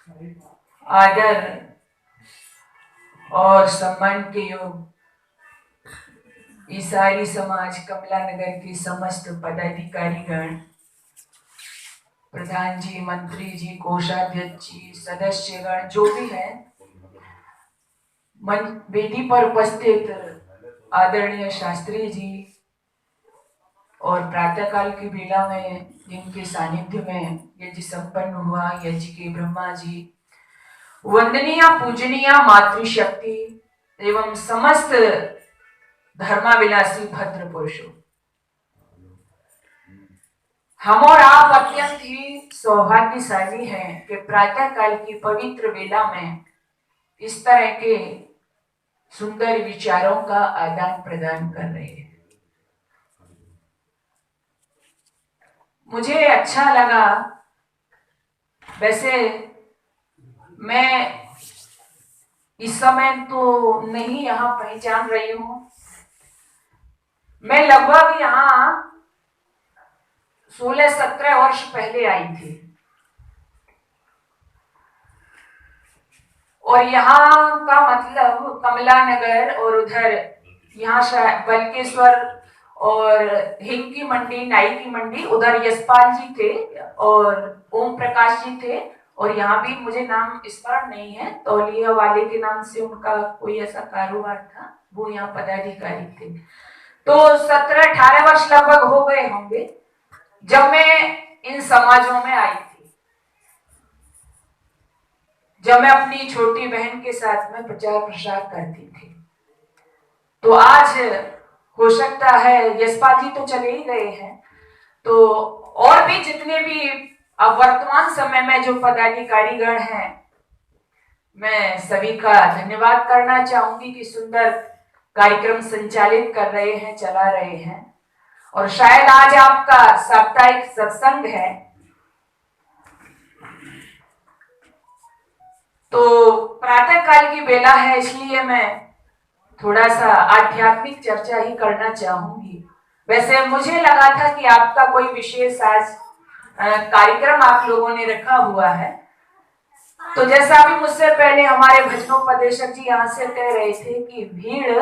आदर और सम्मान के योग ईसाई समाज कमला नगर के समस्त पदाधिकारी गण, प्रधान जी, मंत्री जी, कोषाध्यक्ष जी, सदस्यगण जो भी हैं, वेदी पर उपस्थित आदरणीय शास्त्री जी और प्रातःकाल की बेला में जिनके सानिध्य में यज्ञ संपन्न हुआ, यज्ञ के ब्रह्मा जी, वंदनीय पूजनीय मातृशक्ति एवं समस्त धर्माविलासी भद्र पुरुषों, हम और आप अत्यंत ही सौभाग्यशाली हैं कि प्रातः काल की पवित्र वेला में इस तरह के सुंदर विचारों का आदान प्रदान कर रहे हैं। मुझे अच्छा लगा। वैसे मैं इस समय तो नहीं यहाँ पहचान रही हूँ। मैं लगभग यहाँ 16-17 वर्ष पहले आई थी और यहाँ का मतलब कमला नगर और उधर यहाँ बलकेश्वर और हिंग की मंडी, नाई की मंडी, उधर यशपाल जी थे और ओम प्रकाश जी थे और यहाँ भी मुझे नाम स्मरण नहीं है, तौलिया वाले के नाम से उनका कोई ऐसा कारोबार था, वो यहाँ पदाधिकारी थे। तो 17-18 वर्ष लगभग हो गए होंगे जब मैं इन समाजों में आई थी, जब मैं अपनी छोटी बहन के साथ में प्रचार प्रसार करती थी। तो आज हो सकता है यशपाल जी तो चले ही गए हैं, तो और भी जितने भी अब वर्तमान समय में जो पदाधिकारी गण हैं, मैं सभी का धन्यवाद करना चाहूंगी कि सुंदर कार्यक्रम संचालित कर रहे हैं, चला रहे हैं। और शायद आज आपका साप्ताहिक सत्संग है, तो प्रातः काल की बेला है, इसलिए मैं थोड़ा सा आध्यात्मिक चर्चा ही करना चाहूंगी। वैसे मुझे लगा था कि आपका कोई विशेष आज कार्यक्रम आप लोगों ने रखा हुआ है, तो जैसा अभी मुझसे पहले हमारे भजनोपदेशक जी यहाँ से कह रहे थे कि भीड़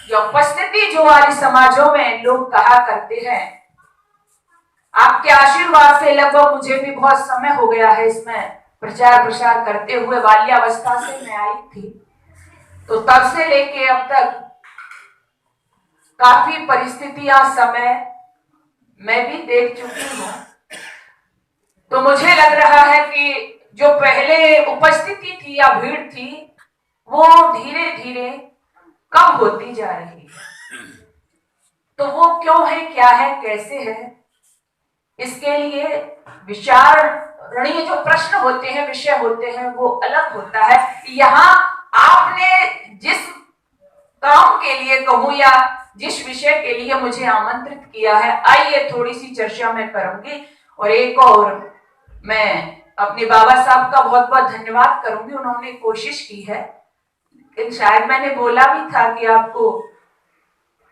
या उपस्थिति जो वाली समाजों में लोग कहा करते हैं, आपके आशीर्वाद से लगभग मुझे भी बहुत समय हो गया है इसमें प्रचार प्रसार करते हुए, बाल्यावस्था से मैं आई थी, तो तब से लेके अब तक काफी परिस्थितियां, समय मैं भी देख चुकी हूं। तो मुझे लग रहा है कि जो पहले उपस्थिति थी या भीड़ थी, वो धीरे धीरे कम होती जा रही है। तो वो क्यों है, क्या है, कैसे है, इसके लिए विचारणीय जो प्रश्न होते हैं, विषय होते हैं, वो अलग होता है। यहाँ आपने जिस काम के लिए कहूं या जिस विषय के लिए मुझे आमंत्रित किया है, आइए थोड़ी सी चर्चा मैं करूंगी। और एक और मैं अपने बाबा साहब का बहुत बहुत धन्यवाद करूंगी, उन्होंने कोशिश की है, लेकिन शायद मैंने बोला भी था कि आपको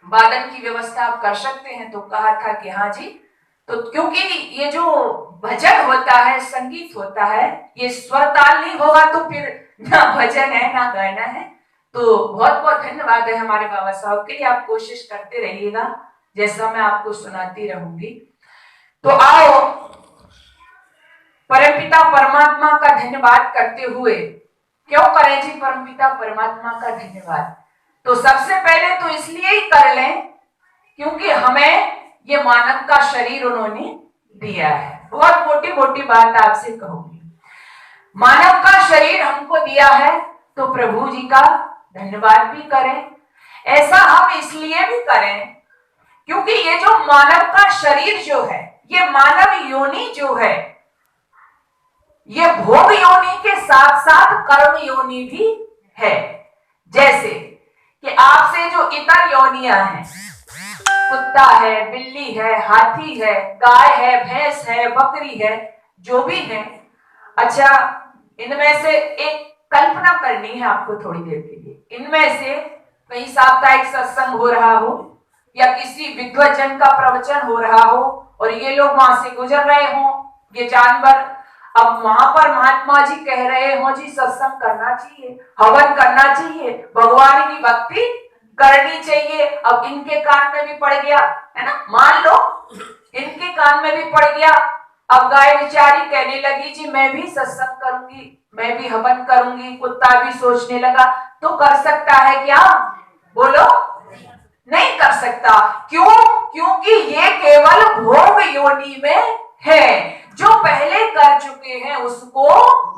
वादन की व्यवस्था आप कर सकते हैं, तो कहा था कि हाँ जी। तो क्योंकि ये जो भजन होता है, संगीत होता है, ये स्वर ताल नहीं होगा तो फिर ना भजन है ना गाना है। तो बहुत बहुत धन्यवाद है हमारे बाबा साहब के लिए। आप कोशिश करते रहिएगा, जैसा मैं आपको सुनाती रहूंगी। तो आओ परमपिता परमात्मा का धन्यवाद करते हुए, क्यों करें जी परमपिता परमात्मा का धन्यवाद? तो सबसे पहले तो इसलिए ही कर लें क्योंकि हमें ये मानव का शरीर उन्होंने दिया है। बहुत मोटी मोटी बात आपसे कहूंगी, मानव का शरीर हमको दिया है, तो प्रभु जी का धन्यवाद भी करें। ऐसा हम इसलिए भी करें क्योंकि ये जो मानव का शरीर जो है, ये मानव योनि जो है, ये भोग योनि के साथ साथ कर्म योनि भी है। जैसे कि आपसे जो इतर योनियां हैं, कुत्ता है, बिल्ली है, हाथी है, गाय है, भैंस है, बकरी है, जो भी है, अच्छा इनमें से एक कल्पना करनी है आपको थोड़ी देर के लिए। इनमें से कहीं साप्ताहिक सत्संग हो रहा हो या किसी विद्वजन का प्रवचन हो रहा हो और ये लोग वहां से गुजर रहे हो, ये जानवर अब वहां पर महात्मा जी कह रहे हो जी सत्संग करना चाहिए, हवन करना चाहिए, भगवान की भक्ति करनी चाहिए। अब इनके कान में भी पड़ गया, है ना, मान लो इनके कान में भी पड़ गया। अब गाय बेचारी कहने लगी जी मैं भी सत्संग करूंगी, मैं भी हवन करूंगी। कुत्ता भी सोचने लगा, तो कर सकता है क्या? बोलो, नहीं कर सकता। क्यों? क्योंकि ये केवल भोग योनि में है। जो पहले कर चुके हैं उसको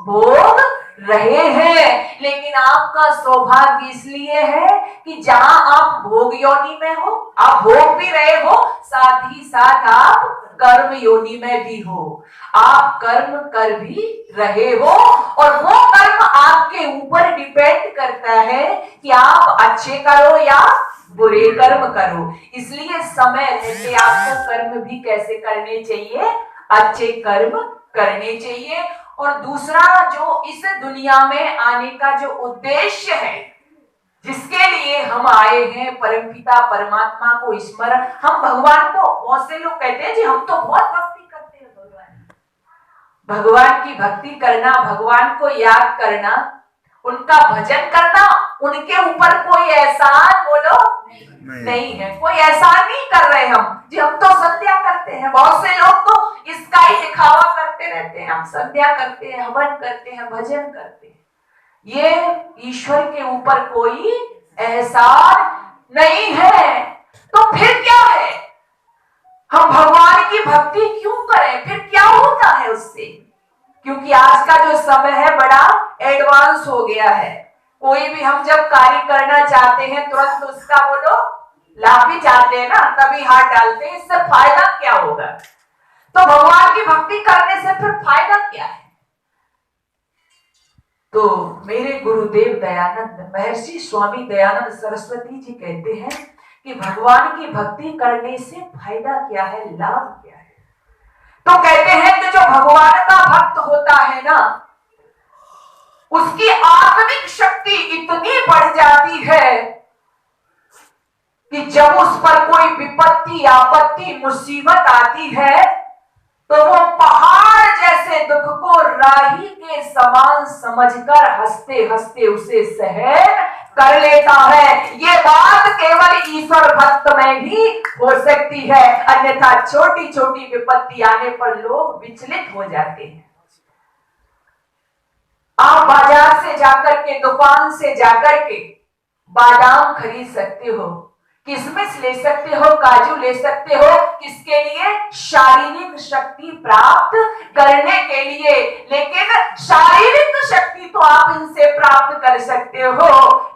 भोग रहे हैं। लेकिन आपका सौभाग्य इसलिए है कि जहां आप भोग योनि में हो, आप भोग भी रहे हो, साथ ही साथ आप कर्म योनि में भी हो। आप कर्म कर भी रहे हो और वो कर्म आपके ऊपर डिपेंड करता है कि आप अच्छे करो या बुरे कर्म करो। इसलिए समय रहते आपको कर्म भी कैसे करने चाहिए? अच्छे कर्म करने चाहिए। और दूसरा, जो इस दुनिया में आने का जो उद्देश्य है, जिसके लिए हम आए हैं, परमपिता परमात्मा को स्मरण, हम भगवान को, बहुत से लोग कहते हैं जी हम तो बहुत भक्ति करते हैं भगवान की भक्ति करना, भगवान को याद करना, उनका भजन करना, उनके ऊपर कोई एहसान बोलो नहीं है। कोई एहसान नहीं कर रहे हम जी, हम तो संध्या करते हैं। बहुत से लोग तो इसका ही दिखावा करते रहते हैं, हम संध्या करते हैं, हवन करते हैं, भजन करते हैं। ये ईश्वर के ऊपर कोई एहसान नहीं है। तो फिर क्या है? हम भगवान की भक्ति क्यों करें? फिर क्या होता है उससे? क्योंकि आज का जो समय है बड़ा एडवांस हो गया है। कोई भी हम जब कार्य करना चाहते हैं तुरंत उसका बोलो लाभ भी चाहते हैं ना, तभी हाथ डालते हैं। इससे फायदा क्या होगा? तो भगवान की भक्ति करने से फिर फायदा क्या है? तो मेरे गुरुदेव दयानंद महर्षि स्वामी दयानंद सरस्वती जी कहते हैं कि भगवान की भक्ति करने से फायदा क्या है, लाभ क्या है? तो कहते हैं कि जो भगवान का भक्त होता है ना, उसकी आत्मिक शक्ति इतनी बढ़ जाती है कि जब उस पर कोई विपत्ति, आपत्ति, मुसीबत आती है तो वो पहाड़ जैसे दुख को राही के समान समझकर हंसते हंसते उसे सहन कर लेता है। ये बात केवल ईश्वर भक्त में ही हो सकती है, अन्यथा छोटी छोटी विपत्ति आने पर लोग विचलित हो जाते हैं। आप बाजार से जाकर के, दुकान से जाकर के बादाम खरीद सकते हो, किशमिश ले सकते हो, काजू ले सकते हो, किसके लिए? शारीरिक शक्ति प्राप्त करने के लिए। लेकिन शारीरिक शक्ति तो आप इनसे प्राप्त कर सकते हो,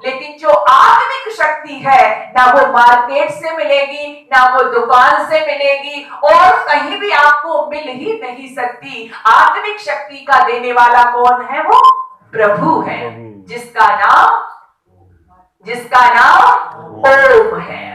लेकिन जो आत्मिक शक्ति है ना वो मार्केट से मिलेगी, ना वो दुकान से मिलेगी, और कहीं भी आपको मिल ही नहीं सकती। आत्मिक शक्ति का देने वाला कौन है? वो प्रभु है, जिसका नाम ओम है।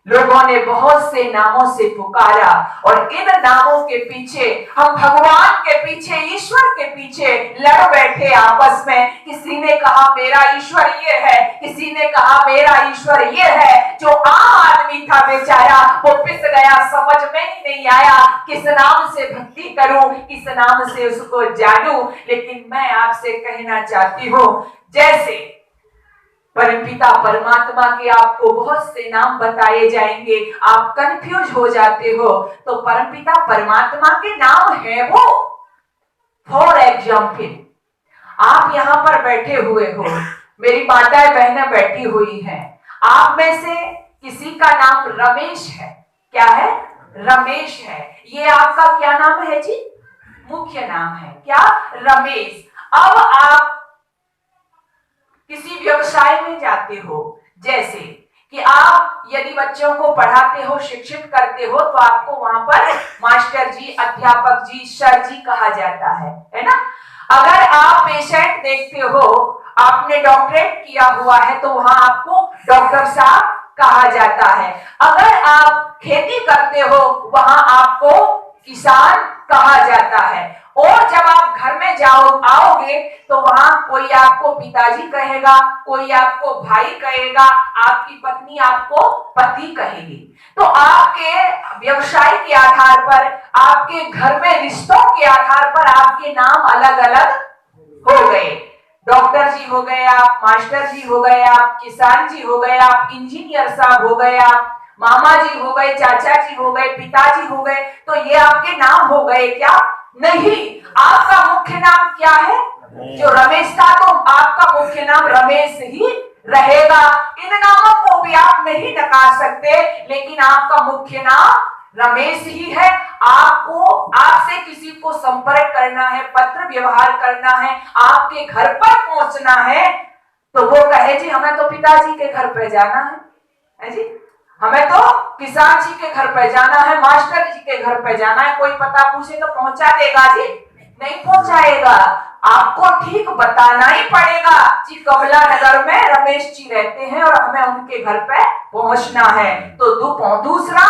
लोगों ने बहुत से नामों से पुकारा और इन नामों के पीछे, हम भगवान के पीछे, ईश्वर के पीछे लड़ बैठे आपस में। किसी ने कहा मेरा ईश्वर ये है, किसी ने कहा मेरा ईश्वर ये है। जो आम आदमी था बेचारा वो पिस गया, समझ में ही नहीं आया किस नाम से भक्ति करूं, किस नाम से उसको जानूं। लेकिन मैं आपसे कहना चाहती हूं, जैसे परमपिता परमात्मा के आपको बहुत से नाम बताए जाएंगे, आप कंफ्यूज हो जाते हो, तो परमपिता परमात्मा के नाम है वो। फॉर एग्जाम्पल, आप यहाँ पर बैठे हुए हो, मेरी माताएं बहनें बैठी हुई हैं, आप में से किसी का नाम रमेश है। क्या है? रमेश है। ये आपका क्या नाम है जी? मुख्य नाम है क्या? रमेश। अब आप किसी व्यवसाय में जाते हो, जैसे कि आप यदि बच्चों को पढ़ाते हो, शिक्षित करते हो, तो आपको वहां पर मास्टर जी, अध्यापक जी, सर जी कहा जाता है ना। अगर आप पेशेंट देखते हो, आपने डॉक्टरेट किया हुआ है, तो वहां आपको डॉक्टर साहब कहा जाता है। अगर आप खेती करते हो, वहां आपको किसान कहा जाता है। और जब आप घर में आओगे तो वहां कोई आपको पिताजी कहेगा, कोई आपको भाई कहेगा, आपकी पत्नी आपको पति कहेगी। तो आपके व्यवसाय के आधार पर, आपके घर में रिश्तों के आधार पर आपके नाम अलग अलग हो गए। डॉक्टर जी हो गए आप, मास्टर जी हो गए आप, किसान जी हो गए आप, इंजीनियर साहब हो गए आप, मामा जी हो गए, चाचा जी हो गए, पिताजी हो गए। तो ये आपके नाम हो गए क्या? नहीं। आपका मुख्य नाम क्या है? जो रमेश था तो आपका मुख्य नाम रमेश ही रहेगा। इन नामों को भी आप नहीं नकार सकते, लेकिन आपका मुख्य नाम रमेश ही है। आपको, आपसे किसी को संपर्क करना है, पत्र व्यवहार करना है, आपके घर पर पहुंचना है, तो वो कहे जी हमें तो पिताजी के घर पे जाना है जी, हमें तो किसान जी के घर पे जाना है, मास्टर जी के घर पे जाना है। कोई पता पूछे तो पहुंचा देगा जी? नहीं पहुंचाएगा। आपको ठीक बताना ही पड़ेगा जी कमला नगर में रमेश जी रहते हैं और हमें उनके घर पे पहुंचना है। तो दूसरा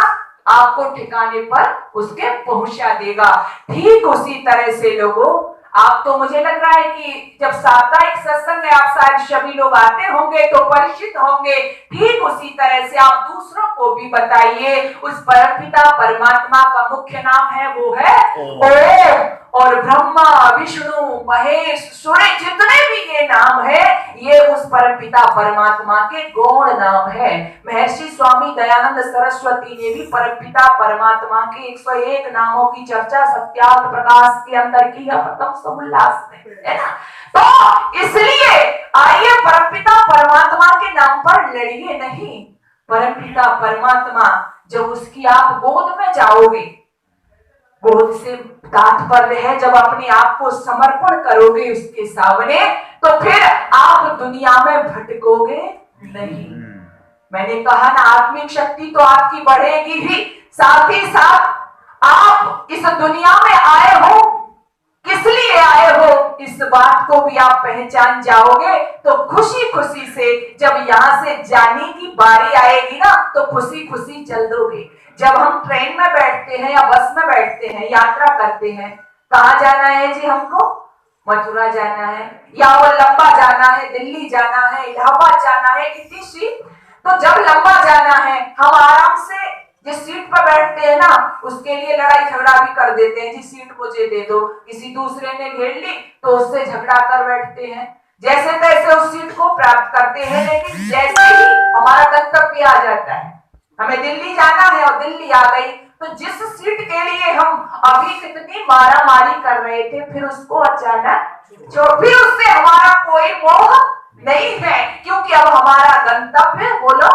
आपको ठिकाने पर उसके पहुंचा देगा। ठीक उसी तरह से लोगों, आप तो मुझे लग रहा है कि जब साप्ताहिक सत्संग में आप शायद सभी लोग आते होंगे तो परिचित होंगे। ठीक उसी तरह से आप दूसरों को भी बताइए, उस परमपिता परमात्मा का मुख्य नाम है वो है ओम। और ब्रह्मा विष्णु महेश सूर्य जितने भी ये नाम है, ये उस परमपिता परमात्मा के गौण नाम है। महर्षि स्वामी दयानंद सरस्वती ने भी परमपिता परमात्मा के 101 नामों की चर्चा सत्यार्थ प्रकाश के अंदर की है, प्रथम समोल्लास में, है ना। तो इसलिए आइए परमपिता परमात्मा के नाम पर लड़िए नहीं। परमपिता परमात्मा, जब उसकी आप गोद में जाओगे, गोद से तात्पर्य है जब अपने आप को समर्पण करोगे उसके सामने, तो फिर आप दुनिया में भटकोगे नहीं। मैंने कहा ना, आत्मिक शक्ति तो आपकी बढ़ेगी ही, साथ ही साथ आप इस दुनिया में आए हो, किस लिए आए हो, इस बात को भी आप पहचान जाओगे। तो खुशी खुशी से जब यहाँ से जाने की बारी आएगी ना, तो खुशी खुशी चल दोगे। जब हम ट्रेन में बैठते हैं या बस में बैठते हैं, यात्रा करते हैं, कहाँ जाना है जी हमको? मथुरा जाना है, या वो लंबा जाना है, दिल्ली जाना है, इलाहाबाद जाना है, इतनी सीट। तो जब लंबा जाना है, हम आराम से जिस सीट पर बैठते हैं ना, उसके लिए लड़ाई झगड़ा भी कर देते हैं जी, सीट मुझे दे दो। किसी दूसरे ने घेर ली तो उससे झगड़ा कर बैठते हैं, जैसे तैसे उस सीट को प्राप्त करते हैं। लेकिन जैसे ही हमारा गंतव्य आ जाता है, हमें दिल्ली जाना है और दिल्ली आ गई, तो जिस सीट के लिए हम अभी कितनी मारा मारी कर रहे थे, फिर उसको अचानक जो भी, उससे हमारा कोई मोह नहीं है, क्योंकि अब हमारा गंतव्य बोलो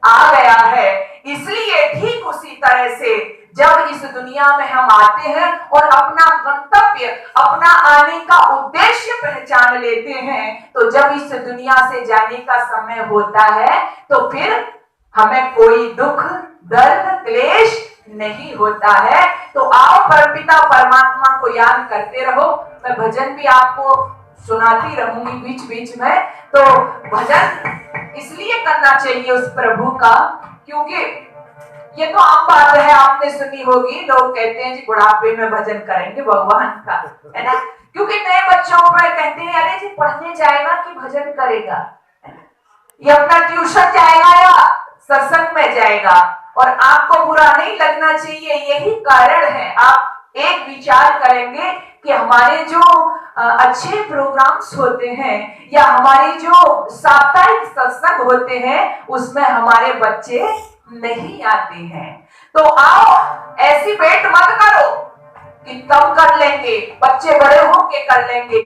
आ गया है। इसलिए ठीक उसी तरह से जब इस दुनिया में हम आते हैं और अपना गंतव्य, अपना आने का उद्देश्य पहचान लेते हैं, तो जब इस दुनिया से जाने का समय होता है, तो फिर हमें कोई दुख दर्द क्लेश नहीं होता है। तो आओ परमपिता परमात्मा को याद करते रहो। मैं भजन भी आपको सुनाती रहूंगी बीच बीच में। तो भजन इसलिए करना चाहिए उस प्रभु का, क्योंकि ये तो आम बात है, आपने सुनी होगी, लोग कहते हैं जी बुढ़ापे में भजन करेंगे भगवान का, है ना। क्योंकि नए बच्चों पर कहते हैं अरे जी पढ़ने जाएगा कि भजन करेगा, ये अपना ट्यूशन जाएगा या सत्संग में जाएगा। और आपको बुरा नहीं लगना चाहिए, यही कारण है। आप एक विचार करेंगे कि हमारे जो अच्छे प्रोग्राम्स होते हैं या हमारे जो साप्ताहिक सत्संग होते हैं, उसमें हमारे बच्चे नहीं आते हैं। तो आओ, ऐसी वेट मत करो कि कम कर लेंगे, बच्चे बड़े होके कर लेंगे।